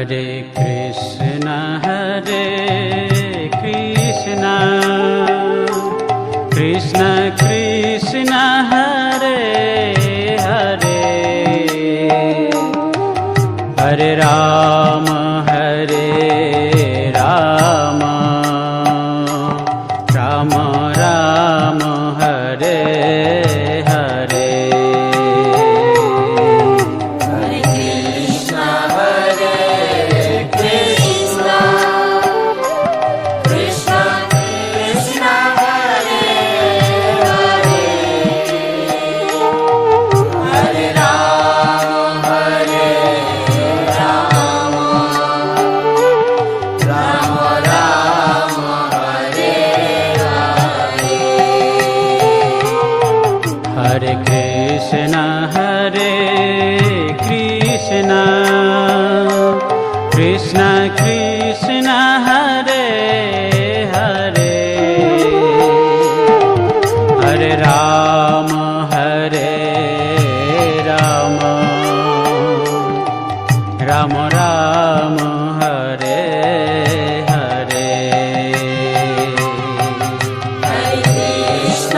Hare Krishna Krishna Krishna Hare Hare, Hare Ram Ram Ram Hare Hare. Hare Krishna Krishna Krishna Krishna Hare Hare, Hare Ram Ram Ram Hare Hare. Hare Krishna Krishna Krishna Hare Hare, Hare Ram Ram Ram Hare Hare. Hare Krishna